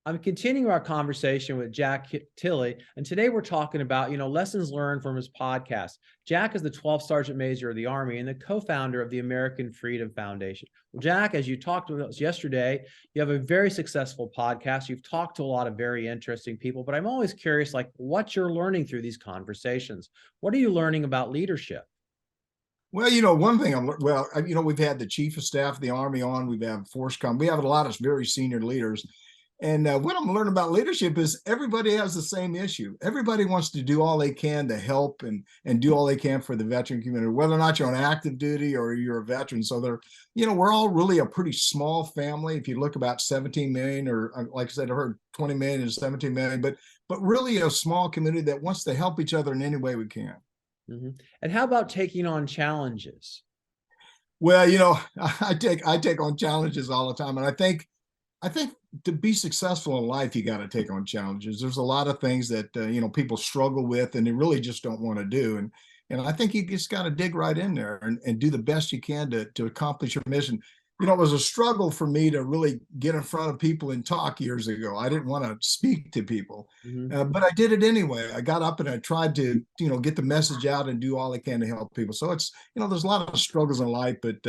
I'm continuing our conversation with Jack Tilley, and today we're talking about, lessons learned from his podcast. Jack is the 12th Sergeant Major of the Army and the co-founder of the American Freedom Foundation. Well, Jack, as you talked to us yesterday, you have a very successful podcast. You've talked to a lot of very interesting people, but I'm always curious, like, what you're learning through these conversations. What are you learning about leadership? Well, one thing we've had the chief of staff of the Army on, we've had FORSCOM, we have a lot of very senior leaders. And what I'm learning about leadership is everybody has the same issue. Everybody wants to do all they can to help and do all they can for the veteran community, whether or not you're on active duty or you're a veteran. So we're all really a pretty small family. If you look about 17 million, or like I said, I heard 20 million and 17 million, but really a small community that wants to help each other in any way we can. Mm-hmm. And how about taking on challenges? Well, I take on challenges all the time, and I think to be successful in life, you got to take on challenges. There's a lot of things that people struggle with, and they really just don't want to do. And I think you just got to dig right in there and do the best you can to accomplish your mission. It was a struggle for me to really get in front of people and talk years ago. I didn't want to speak to people, but I did it anyway. I got up and I tried to, get the message out and do all I can to help people. So it's, there's a lot of struggles in life, but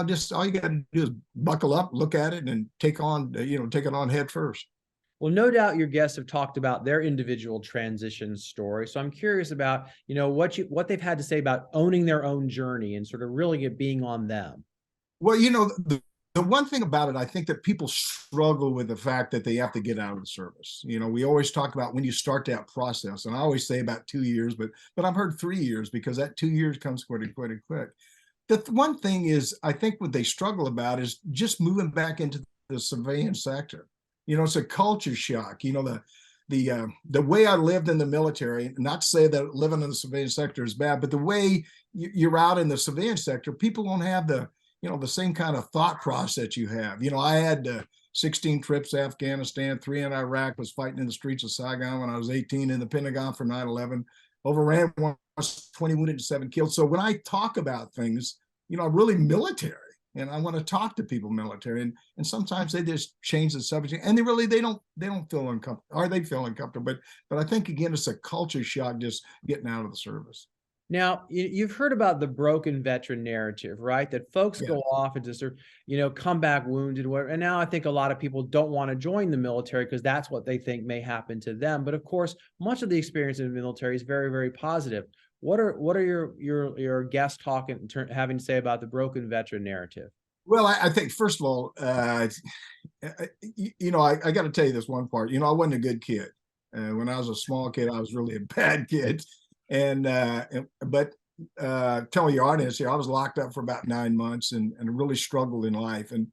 just all you got to do is buckle up, look at it, and take it on head first. Well, no doubt your guests have talked about their individual transition story. So I'm curious about, what they've had to say about owning their own journey and sort of really it being on them. Well, the one thing about it, I think that people struggle with the fact that they have to get out of the service. We always talk about when you start that process, and I always say about 2 years, but I've heard 3 years because that 2 years comes pretty quick. The one thing is, I think what they struggle about is just moving back into the civilian sector. It's a culture shock. The way I lived in the military, not to say that living in the civilian sector is bad, but the way you're out in the civilian sector, people don't have the same kind of thought process you have. I had 16 trips to Afghanistan, 3 in Iraq, was fighting in the streets of Saigon when I was 18, in the Pentagon for 9/11, overran 20 wounded and 7 killed. So when I talk about things, I'm really military, and I want to talk to people military, and sometimes they just change the subject, and they don't feel uncomfortable, or they feel uncomfortable. But I think, again, it's a culture shock just getting out of the service. Now, you've heard about the broken veteran narrative, right? That folks go off and just, come back wounded, whatever. And now I think a lot of people don't want to join the military because that's what they think may happen to them. But of course, much of the experience in the military is very, very positive. What are your guests having to say about the broken veteran narrative? Well, I think, first of all, I got to tell you this one part. I wasn't a good kid. When I was a small kid, I was really a bad kid. But telling your audience here, I was locked up for about 9 months and really struggled in life. And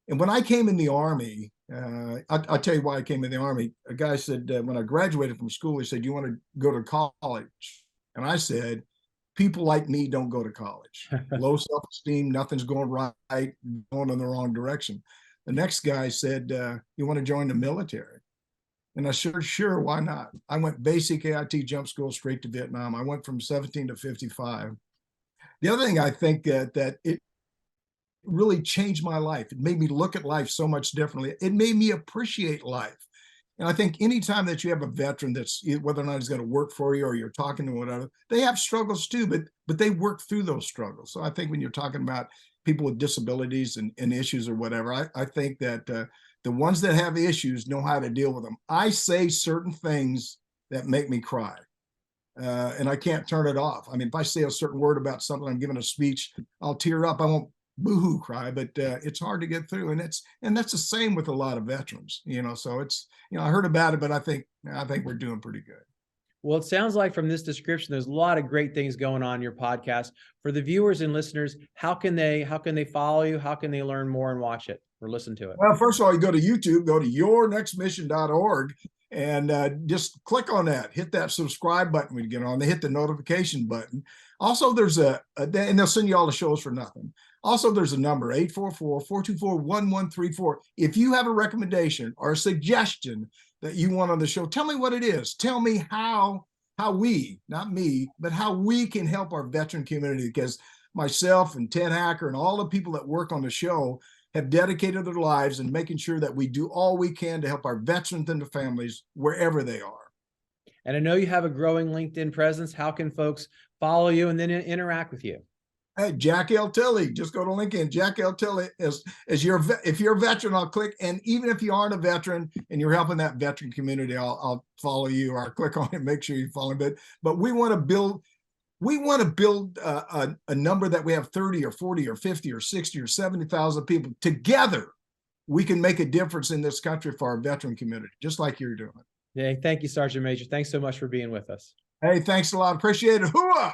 when I came in the Army, I'll tell you why I came in the Army. A guy said, when I graduated from school, he said, "You want to go to college?" And I said, "People like me don't go to college. Low self-esteem, nothing's going right, going in the wrong direction." The next guy said, "You want to join the military?" And I said, sure, why not? I went basic AIT jump school straight to Vietnam. I went from 17 to 55. The other thing I think that it really changed my life. It made me look at life so much differently. It made me appreciate life. And I think anytime that you have a veteran that's, whether or not he's going to work for you or you're talking to whatever, they have struggles too, but they work through those struggles. So I think when you're talking about people with disabilities and issues or whatever, I think that the ones that have issues know how to deal with them. I say certain things that make me cry, and I can't turn it off. I mean, if I say a certain word about something, I'm giving a speech, I'll tear up. I won't boohoo cry, but it's hard to get through, and that's the same with a lot of veterans. So it's I heard about it, but I think we're doing pretty good. Well, it sounds like from this description, there's a lot of great things going on in your podcast. For the viewers and listeners, how can they follow you? How can they learn more and watch it or listen to it? Well, first of all, you go to YouTube, go to yournextmission.org, and just click on that. Hit that subscribe button when you get on. They hit the notification button. Also, there's and they'll send you all the shows for nothing. Also, there's a number, 844-424-1134. If you have a recommendation or a suggestion that you want on the show, tell me what it is. Tell me how we, not me, but how we can help our veteran community, because myself and Ted Hacker and all the people that work on the show have dedicated their lives in making sure that we do all we can to help our veterans and their families wherever they are. And I know you have a growing LinkedIn presence. How can folks follow you and then interact with you? Hey, Jack L. Tilley, just go to LinkedIn. Jack L. Tilley is if you're a veteran, I'll click. And even if you aren't a veteran and you're helping that veteran community, I'll follow you, or I'll click on it, make sure you follow me. But we want to build a number that we have 30 or 40 or 50 or 60 or 70,000 people together. We can make a difference in this country for our veteran community, just like you're doing. Yeah, thank you, Sergeant Major. Thanks so much for being with us. Hey, thanks a lot. Appreciate it. Hooah!